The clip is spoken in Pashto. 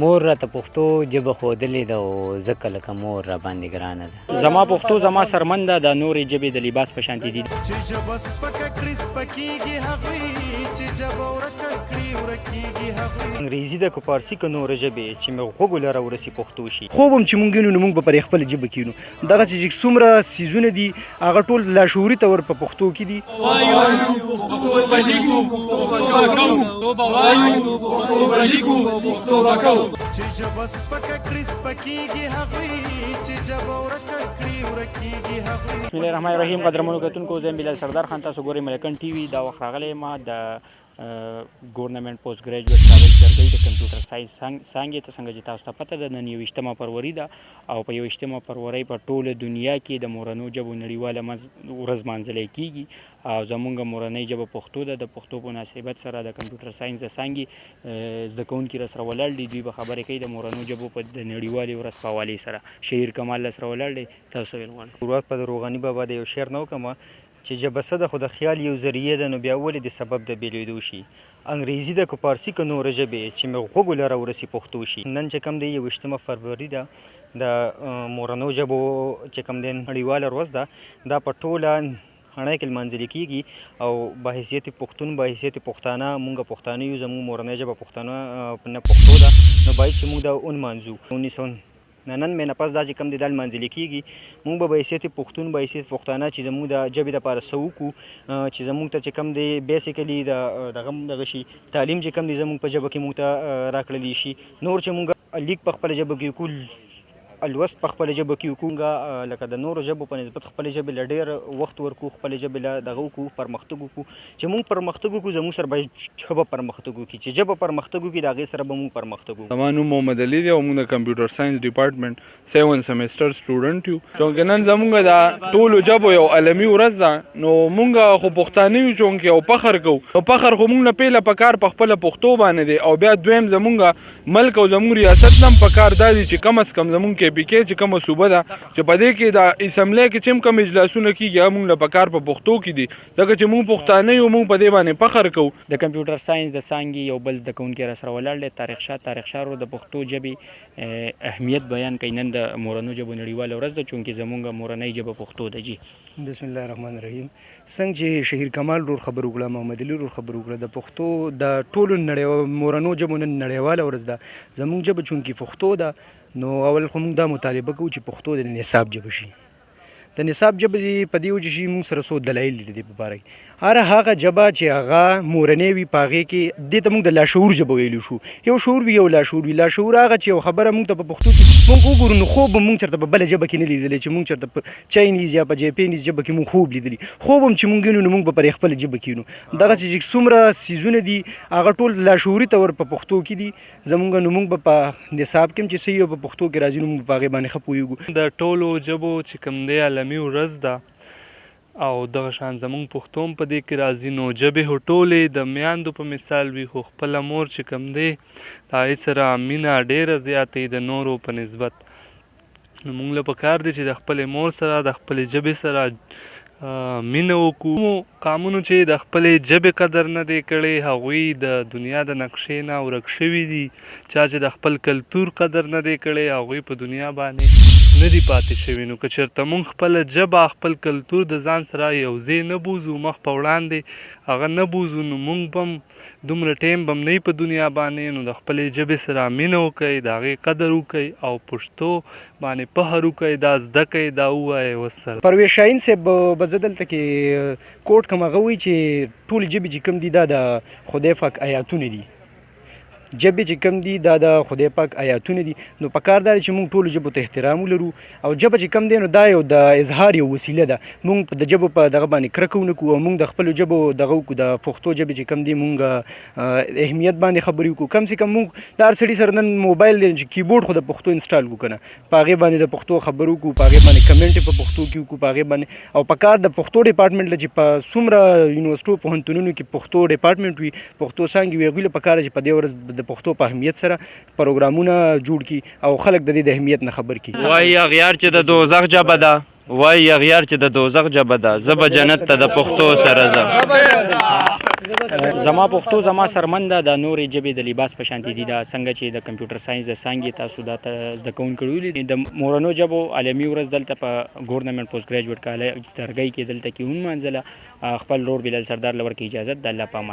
مور راته پښتو ژبه ښودلې ده او ځکه لکه مور راباندې ګرانه ده. زما پښتو زما سرمن ده، د نورې ژبې د لباس په شانتې دي. چې ژبه سپکه کړي سپکېږي هغوی، چې ژبه ورکه کړي ورکېږي هغوی. انګریزي ده که فارسي که نورې ژبې چې مې غوږو لره ورسي پښتو شي. خوب هم چې مونږ وینو نو مونږ به پرې خپله ژبه کینو. دغه چې څومره څیزونه دي هغه ټول لاشعوري طور په پښتو کې دي. وایو پښتو به لیکو، پښتو به کوو، وایو پښتو به لیکو، پښتو به کوو. چې ژبه سپکه کړي سپکېږي هغوی، چې ژبه ورکه کړي ورکېږي هغوی. بسم الله الرحمن الرحیم. قدرمنو کتونکو، زه یم بلال سردار خان، تاسو ګورئ ملکن ټي وي. دا وخت راغلی ما د ګورنمنټ پوسټ ګریجویټ کالج درګۍ د کمپیوټر ساینس څانګې ته څنګه چې تاسو ته پته ده نن 21 فروری ده او په 21 فروری په ټوله دنیا کې د مورنیو ژبو نړیواله ورځ لمانځلی کیږي او زمونږ مورنۍ ژبه پښتو ده. د پښتو په مناسبت سره د کمپیوټر ساینس د څانګې زده کوونکي راسره ولاړ دي. دوی به خبرې کوي د مورنیو ژبو په د نړیوالې ورځ په حوالې سره. شهیر کمال راسره ولاړ دی، تاسو ویل غواړم. شروعات په روغاني بابا د یو شعر نه وکړم چې ژبه څه ده خو د خیال یو ذریعه ده، نو بیا ولې د سبب د بېلېدو شي. انګریزي ده که فارسي که نورې ژبې چې مې غوږو لره ورسي پښتو شي. نن چې کوم دی 21 فروری ده، د مورنیو ژبو چې کوم دی نړیواله ورځ ده، دا په ټوله نړۍ کې لمانځل کېږي او بحیثیت پښتون بحیثیت پښتانه مونږ پښتانه یو، زموږ مورنۍ ژبه پښتانه نه پښتو ده، نو باید چې مونږ دا ونمانځو. 1999 نه پس دا چې کوم دی دا لمانځل کېږي. مونږ به بحیثیت پښتون بحیثیت پښتانه چې زموږ د ژبې دپاره څه وکړو، چې زموږ ته چې کوم دی بیسیکلي دغه شي تعلیم چې کوم دی زموږ په ژبه کې مونږ ته راکړلی شي. نور چې مونږ لیک په خپله ژبه کې وکړو، لوست په خپله ژبه کې وکړو، لکه د نورو ژبو په نسبت خپلې ژبې له ډېر وخت ورکړو، خپلې ژبې له دغه وکړو، پرمختګ وکړو. چې مونږ پرمختګ وکړو زموږ سره باید ژبه پرمختګ وکړي. چې ژبه پرمختګ وکړي د هغې سره به مونږ پرمختګ وکړو. زما نوم محمد علي دی او موږ د کمپیوټر ساینس ډپارټمنټ 7 سیمسټر سټوډنټ یو. چونکې نن زموږ د ټولو ژبو یو عالمي ورځ ده، نو موږ خو پښتانه یو چونکې او فخر کوو. نو فخر خو موږ نه پیله په کار په خپله پښتو باندې دی، او بیا دویم زموږ ملک او زموږ ریاست نه هم په کار دا دي چې کم از کم زموږ KPK چې کومه صوبه ده چې په دې کې د اسمبلی کې چې هم کوم اجلاسونه کېږي هغه موږ له په کار په پښتو کې دي، ځکه چې موږ پښتانه یو، موږ په دې باندې فخر کوو. د کمپیوټر ساینس د څانګې یو بل زده کوونکی راسره ولاړ دی، طارق شاه ورو د پښتو ژبې اهمیت بیان کوي. نن د مورنیو ژبو نړیواله ورځ ده چونکې زموږ مورنۍ ژبه پښتو ده. جی بسم الله الرحمن الرحیم. څنګه چې شهیر کمال ورور خبر وکړه، محمد علي ورور خبر وکړه، د پښتو د ټولو مورنیو ژبو نن نړیواله ورځ ده. زموږ ژبه چونکې پښتو ده، نو اول خو موږ دا مطالبه کوو چې پښتو د نصاب ژبه شي. د نصاب ژبه دې په دې وجه شي موږ سره څو دلایل دي د دې په باره کې. هغه ژبه چې هغه مورنۍ وي په هغې کې دې ته موږ د لاشعور ژبه ویلی شو. یو شعور وي یو لاشعور وي. لاشعور هغه چې یو خبره موږ ته په پښتو کې موږ وګورو نو خوب به موږ چېرته په بله ژبه کې نه لیدلی، چې موږ چېرته په چاینیز یا په جاپانیز ژبه کې موږ خوب لیدلی. خوب هم چې موږ وینو نو موږ به پرې خپله ژبه کینو. دغه چې څومره څیزونه دي هغه ټول لاشعوري طور په پښتو کې دي زموږ، نو موږ به په نصاب کې هم چې څه په پښتو کې راځي نو موږ په هغې باندې ښه پوهېږو. د ټولو ژبو چې کوم دی عالمي ورځ ده او دغه شان زموږ پښتو هم په دې کې راځي. نو ژبې خو ټولې د میاندو په مثال وي، خو خپله مور چې کوم دی د هغې سره مینه ډېره زیاته وي د نورو په نسبت. نو موږ له پکار دی چې د خپلې مور سره د خپلې ژبې سره مینه وکړو. قومونو چې د خپلې ژبې قدر نه دی کړی هغوی د دنیا د نقشې نه ورک شوي دي. چا چې د خپل کلتور قدر نه دی کړی هغوی په دنیا باندې نه دي پاتې شوي. نو که چېرته موږ خپله ژبه خپل کلتور د ځان سره یو ځای نه بوځو، مخ په وړاندې هغه نه بوځو، نو موږ به هم دومره ټایم به هم نه وي په دنیا باندې. نو د خپلې ژبې سره مینه وکړئ، د هغې قدر وکړئ او پښتو باندې فخر وکړئ، دا زده کړئ، دا ووایئ. والسلام. پرویز شاهین صاحب به زه دلته کې کوټ کوم هغه وایي چې ټولې ژبې چې کوم دي دا د خدای پاک آیاتونه دي. ژبې چې کوم دي دا د خدای پاک آیاتونه دي. نو په کار دا چې موږ ټولو ژبو ته احترام ولرو، او ژبه چې کوم دی نو دا یو د اظهار یو وسیله ده. موږ د ژبو په دغه باندې کرکه ونه کړو او موږ د خپلو ژبو دغه وکړو، د پښتو ژبې چې کوم دی موږ اهمیت باندې خبرې وکړو. کم سے کم موږ د هر سړي سره نن موبایل دی چې کیبورډ خو د پښتو انسټال کړو که نه، په هغې باندې د پښتو خبرې وکړو، په هغې باندې کمنټ یې په پښتو کې وکړو، په هغې باندې. او په کار د پښتو ډپارټمنټ له چې په څومره یونیورسټو پوهنتونونو کې پښتو ډپارټمنټ وي، پښتو څانګې وي، هغوی له په کار چې په دې ورځ د پښتو په اهمیت سره پروګرامونه جوړ کړي او خلک د دې د اهمیت نه خبر کړي. وایي اغیار چې د دوزخ ژبه ده، وایي اغیار چې د دوزخ ژبه ده، زه به جنت ته د پښتو سره ځم. زما پښتو زما سرمنده د نورې ژبې د لباس په شانتي دي دا څنګه چې د کمپیوټر ساينس د څانګې تاسو دا زده کوونکي ویلي د مورنو ژبو عالمي ورځ دلته په ګورنمنت پوسټ ګریجویټ کالج درګۍ کې دلته کې ونمانځله خپل رور بلال سردار لور کې اجازه د الله په امان